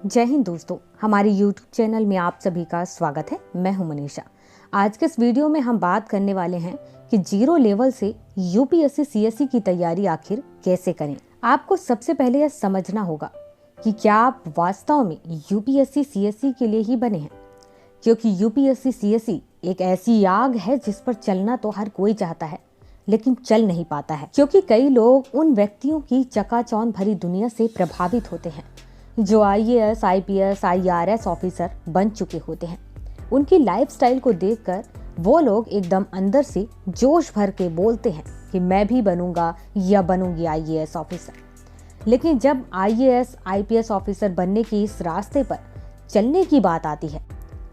जय हिंद दोस्तों, हमारे YouTube चैनल में आप सभी का स्वागत है। मैं हूं मनीषा। आज के इस वीडियो में हम बात करने वाले हैं कि जीरो लेवल से यूपीएससी सीएसई की तैयारी आखिर कैसे करें। आपको सबसे पहले यह समझना होगा कि क्या आप वास्तव में यूपीएससी सीएसई के लिए ही बने हैं, क्योंकि यूपीएससी सीएसई एक ऐसी आग है जिस पर चलना तो हर कोई चाहता है लेकिन चल नहीं पाता है, क्योंकि कई लोग उन व्यक्तियों की चकाचौंध भरी दुनिया से प्रभावित होते हैं जो आईएएस, आईपीएस, आईआरएस ऑफिसर बन चुके होते हैं। उनकी लाइफस्टाइल को देखकर वो लोग एकदम अंदर से जोश भर के बोलते हैं कि मैं भी बनूंगा या बनूंगी आईएएस ऑफिसर। लेकिन जब आईएएस, आईपीएस ऑफिसर बनने की इस रास्ते पर चलने की बात आती है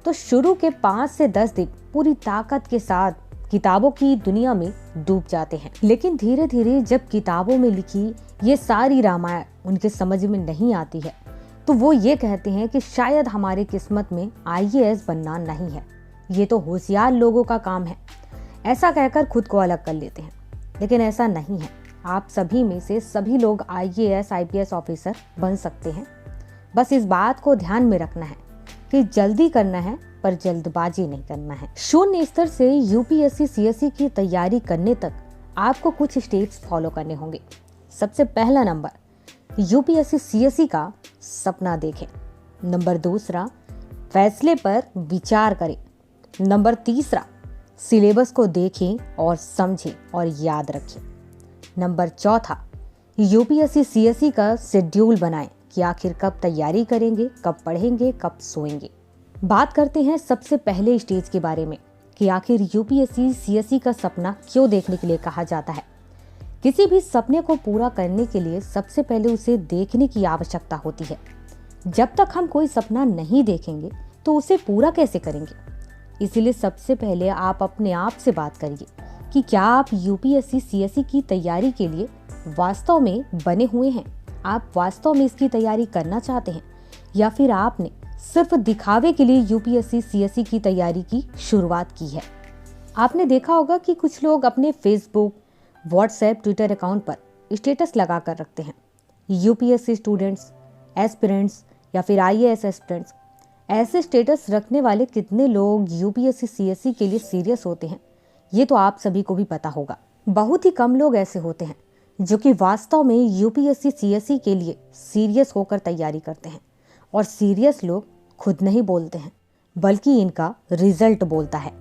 तो शुरू के 5 से 10 दिन पूरी ताकत के साथ किताबों की दुनिया में डूब जाते हैं। लेकिन धीरे धीरे जब किताबों में लिखी ये सारी रामायण उनके समझ में नहीं आती है तो वो ये कहते हैं कि शायद हमारी किस्मत में आईएएस बनना नहीं है, ये तो होशियार लोगों का काम है। ऐसा कहकर खुद को अलग कर लेते हैं, लेकिन ऐसा नहीं है। आप सभी में से सभी लोग आईएएस, आईपीएस ऑफिसर बन सकते हैं। बस इस बात को ध्यान में रखना है कि जल्दी करना है पर जल्दबाजी नहीं करना है। शून्य स्तर से यूपीएससी सीएसई की तैयारी करने तक आपको कुछ स्टेप्स फॉलो करने होंगे। सबसे पहला नंबर, यूपीएससी सीएसई का सपना देखें। नंबर दूसरा, फैसले पर विचार करें। नंबर तीसरा, सिलेबस को देखें और समझें और याद रखें। नंबर चौथा, यूपीएससी सीएसई का शेड्यूल बनाएं कि आखिर कब तैयारी करेंगे, कब पढ़ेंगे, कब सोएंगे। बात करते हैं सबसे पहले स्टेज के बारे में कि आखिर यूपीएससी सीएसई का सपना क्यों देखने के लिए कहा जाता है। किसी भी सपने को पूरा करने के लिए सबसे पहले उसे देखने की आवश्यकता होती है। जब तक हम कोई सपना नहीं देखेंगे तो उसे पूरा कैसे करेंगे। इसीलिए सबसे पहले आप अपने आप से बात करिए कि क्या आप यूपीएससी सीएसई की तैयारी के लिए वास्तव में बने हुए हैं। आप वास्तव में इसकी तैयारी करना चाहते हैं या फिर आपने सिर्फ दिखावे के लिए यूपीएससी सीएसई की तैयारी की शुरुआत की है। आपने देखा होगा कि कुछ लोग अपने फेसबुक, व्हाट्सएप, ट्विटर अकाउंट पर स्टेटस लगा कर रखते हैं, यूपीएससी स्टूडेंट्स, एस्पिरेंट्स या फिर आईएएस एस्पिरेंट्स। ऐसे स्टेटस रखने वाले कितने लोग यूपीएससी सीएसई के लिए सीरियस होते हैं ये तो आप सभी को भी पता होगा। बहुत ही कम लोग ऐसे होते हैं जो कि वास्तव में यूपीएससी सीएसई के लिए सीरियस होकर तैयारी करते हैं। और सीरियस लोग खुद नहीं बोलते हैं बल्कि इनका रिजल्ट बोलता है।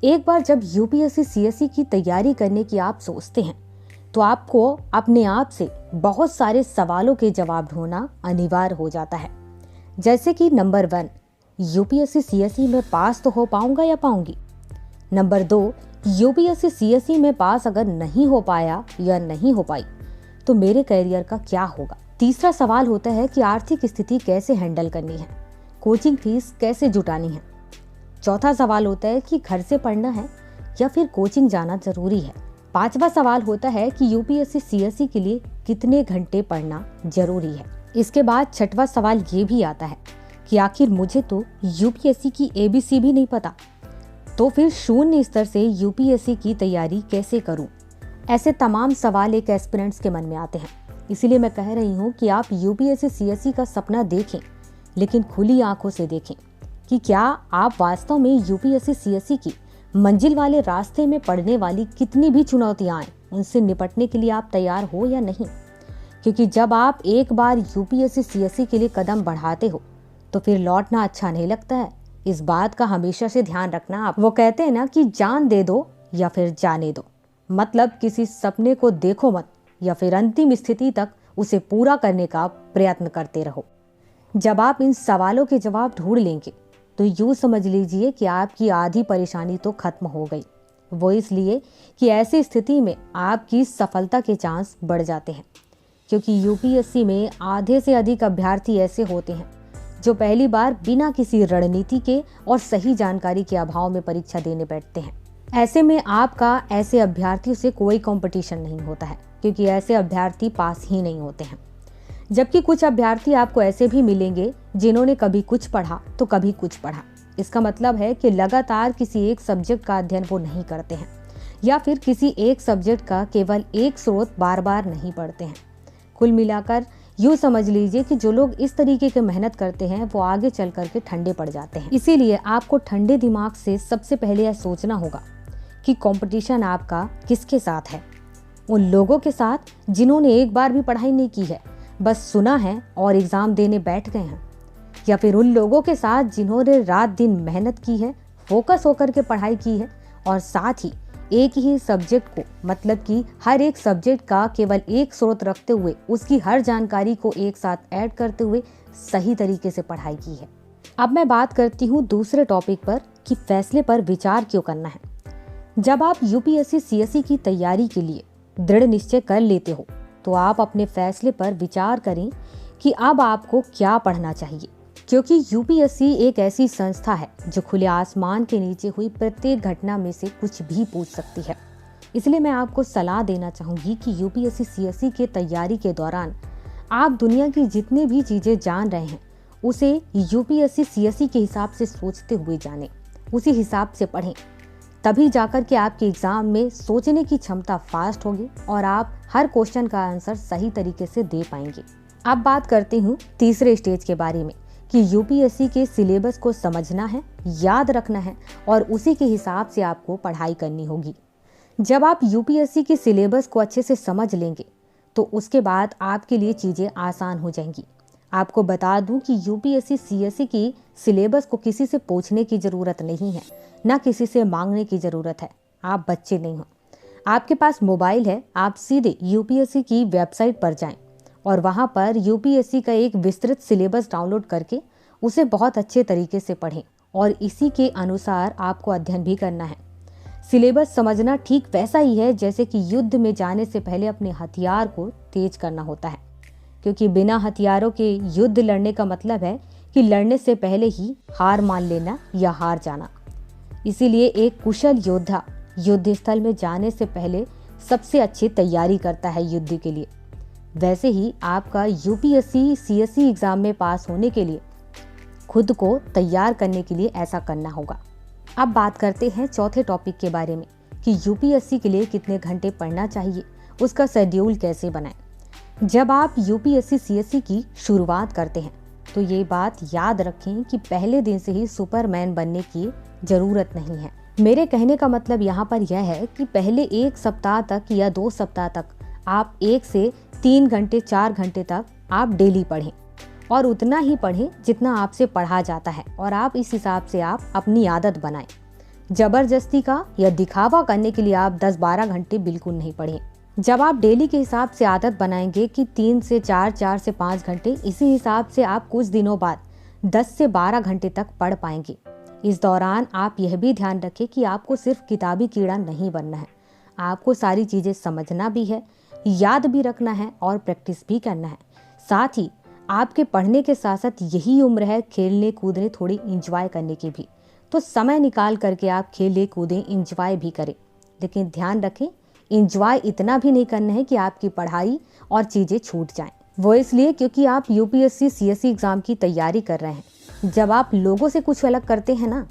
एक बार जब यूपीएससी सीएसई की तैयारी करने की आप सोचते हैं तो आपको अपने आप से बहुत सारे सवालों के जवाब ढूंढना अनिवार्य हो जाता है। जैसे कि नंबर 1, यूपीएससी सीएसई में पास तो हो पाऊंगा या पाऊंगी। नंबर 2, यूपीएससी सीएसई में पास अगर नहीं हो पाया या नहीं हो पाई तो मेरे करियर का क्या होगा। तीसरा सवाल होता है कि आर्थिक स्थिति कैसे हैंडल करनी है, कोचिंग फीस कैसे जुटानी है। चौथा सवाल होता है कि घर से पढ़ना है या फिर कोचिंग जाना जरूरी है। पांचवा सवाल होता है कि यूपीएससी सीएसई के लिए कितने घंटे पढ़ना जरूरी है। इसके बाद छठवां सवाल ये भी आता है कि आखिर मुझे तो यूपीएससी की एबीसी भी नहीं पता, तो फिर शून्य स्तर से यूपीएससी की तैयारी कैसे करूं। ऐसे तमाम सवाल एक एस्पिरेंट्स के मन में आते हैं। इसीलिए मैं कह रही हूँ कि आप यूपीएससी सीएसई का सपना देखें, लेकिन खुली आंखों से देखें कि क्या आप वास्तव में यूपीएससी सीएसई की मंजिल वाले रास्ते में पड़ने वाली कितनी भी चुनौतियां आए उनसे निपटने के लिए आप तैयार हो या नहीं। क्योंकि जब आप एक बार यूपीएससी सीएसई के लिए कदम बढ़ाते हो तो फिर लौटना अच्छा नहीं लगता है। इस बात का हमेशा से ध्यान रखना। आप वो कहते हैं ना कि जान दे दो या फिर जाने दो, मतलब किसी सपने को देखो मत या फिर अंतिम स्थिति तक उसे पूरा करने का प्रयत्न करते रहो। जब आप इन सवालों के जवाब ढूंढ लेंगे तो यूँ समझ लीजिए कि आपकी आधी परेशानी तो खत्म हो गई। वो इसलिए कि ऐसी स्थिति में आपकी सफलता के चांस बढ़ जाते हैं, क्योंकि यूपीएससी में आधे से अधिक अभ्यर्थी ऐसे होते हैं जो पहली बार बिना किसी रणनीति के और सही जानकारी के अभाव में परीक्षा देने बैठते हैं। ऐसे में आपका ऐसे अभ्यर्थियों से कोई कंपटीशन नहीं होता है, क्योंकि ऐसे अभ्यर्थी पास ही नहीं होते हैं। जबकि कुछ अभ्यर्थी आपको ऐसे भी मिलेंगे जिन्होंने कभी कुछ पढ़ा तो कभी कुछ पढ़ा। इसका मतलब है कि लगातार किसी एक सब्जेक्ट का अध्ययन वो नहीं करते हैं या फिर किसी एक सब्जेक्ट का केवल एक स्रोत बार बार नहीं पढ़ते हैं। कुल मिलाकर यूँ समझ लीजिए कि जो लोग इस तरीके की मेहनत करते हैं वो आगे चल करके ठंडे पड़ जाते हैं। इसीलिए आपको ठंडे दिमाग से सबसे पहले यह सोचना होगा कि कंपटीशन आपका किसके साथ है। उन लोगों के साथ जिन्होंने एक बार भी पढ़ाई नहीं की है, बस सुना है और एग्ज़ाम देने बैठ गए हैं, या फिर उन लोगों के साथ जिन्होंने रात दिन मेहनत की है, फोकस होकर के पढ़ाई की है और साथ ही एक ही सब्जेक्ट को, मतलब कि हर एक सब्जेक्ट का केवल एक स्रोत रखते हुए उसकी हर जानकारी को एक साथ ऐड करते हुए सही तरीके से पढ़ाई की है। अब मैं बात करती हूँ दूसरे टॉपिक पर कि फैसले पर विचार क्यों करना है। जब आप यूपीएससी सीएसई की तैयारी के लिए दृढ़ निश्चय कर लेते हो तो आप अपने फैसले पर विचार करें कि अब आपको क्या पढ़ना चाहिए, क्योंकि यूपीएससी एक ऐसी संस्था है जो खुले आसमान के नीचे हुई प्रत्येक घटना में से कुछ भी पूछ सकती है। इसलिए मैं आपको सलाह देना चाहूँगी कि यूपीएससी सीएसई के तैयारी के दौरान आप दुनिया की जितनी भी चीज़ें जान रहे हैं उसे यूपीएससी सीएसई के हिसाब से सोचते हुए जानें, उसी हिसाब से पढ़ें। तभी जाकर के आपके एग्ज़ाम में सोचने की क्षमता फास्ट होगी और आप हर क्वेश्चन का आंसर सही तरीके से दे पाएंगे। अब बात करती हूँ तीसरे स्टेज के बारे में कि यूपीएससी के सिलेबस को समझना है, याद रखना है और उसी के हिसाब से आपको पढ़ाई करनी होगी। जब आप यूपीएससी के सिलेबस को अच्छे से समझ लेंगे तो उसके बाद आपके लिए चीज़ें आसान हो जाएंगी। आपको बता दूं कि यूपीएससी सीएसई की सिलेबस को किसी से पूछने की ज़रूरत नहीं है, ना किसी से मांगने की ज़रूरत है। आप बच्चे नहीं हो, आपके पास मोबाइल है, आप सीधे यूपीएससी की वेबसाइट पर जाएं और वहां पर यूपीएससी का एक विस्तृत सिलेबस डाउनलोड करके उसे बहुत अच्छे तरीके से पढ़ें और इसी के अनुसार आपको अध्ययन भी करना है। सिलेबस समझना ठीक वैसा ही है जैसे कि युद्ध में जाने से पहले अपने हथियार को तेज करना होता है, क्योंकि बिना हथियारों के युद्ध लड़ने का मतलब है कि लड़ने से पहले ही हार मान लेना या हार जाना। इसीलिए एक कुशल योद्धा युद्ध स्थल में जाने से पहले सबसे अच्छी तैयारी करता है युद्ध के लिए। वैसे ही आपका यूपीएससी सीएसई एग्ज़ाम में पास होने के लिए खुद को तैयार करने के लिए ऐसा करना होगा। अब बात करते हैं चौथे टॉपिक के बारे में कि यूपीएससी के लिए कितने घंटे पढ़ना चाहिए, उसका शेड्यूल कैसे बनाएं। जब आप यूपीएससी सीएसई की शुरुआत करते हैं तो ये बात याद रखें कि पहले दिन से ही सुपरमैन बनने की ज़रूरत नहीं है। मेरे कहने का मतलब यहाँ पर यह है कि पहले एक सप्ताह तक या 2 सप्ताह तक आप 1 से 3 घंटे 4 घंटे तक आप डेली पढ़ें और उतना ही पढ़ें जितना आपसे पढ़ा जाता है और आप इस हिसाब से आप अपनी आदत बनाएं। ज़बरदस्ती का या दिखावा करने के लिए आप 10-12 घंटे बिल्कुल नहीं पढ़ें। जब आप डेली के हिसाब से आदत बनाएंगे कि 3 से 4, 4 से 5 घंटे, इसी हिसाब से आप कुछ दिनों बाद 10 से 12 घंटे तक पढ़ पाएंगे। इस दौरान आप यह भी ध्यान रखें कि आपको सिर्फ किताबी कीड़ा नहीं बनना है, आपको सारी चीज़ें समझना भी है, याद भी रखना है और प्रैक्टिस भी करना है। साथ ही आपके पढ़ने के साथ साथ यही उम्र है खेलने कूदने थोड़ी इंजॉय करने की भी, तो समय निकाल करके आप खेलें कूदें, इंजॉय भी करें। लेकिन ध्यान रखें, इंजॉय इतना भी नहीं करना है कि आपकी पढ़ाई और चीज़ें छूट जाएं। वो इसलिए क्योंकि आप यूपीएससी सीएसई एग्ज़ाम की तैयारी कर रहे हैं। जब आप लोगों से कुछ अलग करते हैं ना,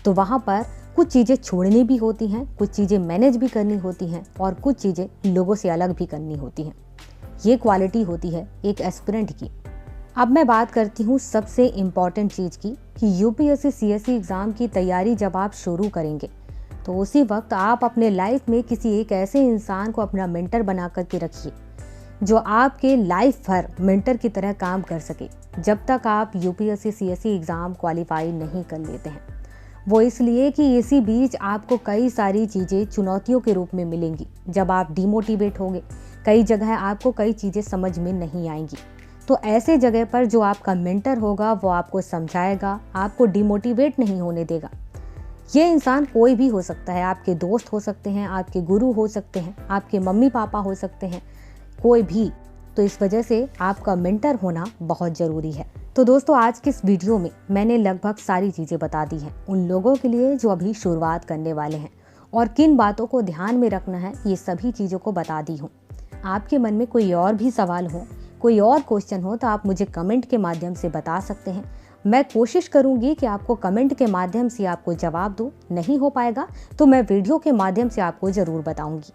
तो वहाँ पर कुछ चीज़ें छोड़नी भी होती हैं, कुछ चीज़ें मैनेज भी करनी होती हैं और कुछ चीज़ें लोगों से अलग भी करनी होती हैं। ये क्वालिटी होती है एक एस्पिरेंट की। अब मैं बात करती हूँ सबसे इम्पॉर्टेंट चीज़ की कि यूपीएससी सीएसई एग्ज़ाम की तैयारी जब आप शुरू करेंगे तो उसी वक्त आप अपने लाइफ में किसी एक ऐसे इंसान को अपना मेंटर बना करके रखिए जो आपके लाइफ भर मेंटर की तरह काम कर सके जब तक आप यूपीएससी सीएसई एग्ज़ाम क्वालिफाई नहीं कर लेते हैं। वो इसलिए कि इसी बीच आपको कई सारी चीज़ें चुनौतियों के रूप में मिलेंगी। जब आप डिमोटिवेट होंगे, कई जगह आपको कई चीज़ें समझ में नहीं आएंगी, तो ऐसे जगह पर जो आपका मेंटर होगा वो आपको समझाएगा, आपको डिमोटिवेट नहीं होने देगा। ये इंसान कोई भी हो सकता है, आपके दोस्त हो सकते हैं, आपके गुरु हो सकते हैं, आपके मम्मी पापा हो सकते हैं, कोई भी। तो इस वजह से आपका मेंटर होना बहुत ज़रूरी है। तो दोस्तों, आज की इस वीडियो में मैंने लगभग सारी चीज़ें बता दी हैं उन लोगों के लिए जो अभी शुरुआत करने वाले हैं, और किन बातों को ध्यान में रखना है ये सभी चीज़ों को बता दी हूँ। आपके मन में कोई और भी सवाल हो, कोई और क्वेश्चन हो, तो आप मुझे कमेंट के माध्यम से बता सकते हैं। मैं कोशिश करूंगी कि आपको कमेंट के माध्यम से आपको जवाब दूं। नहीं हो पाएगा तो मैं वीडियो के माध्यम से आपको ज़रूर बताऊंगी।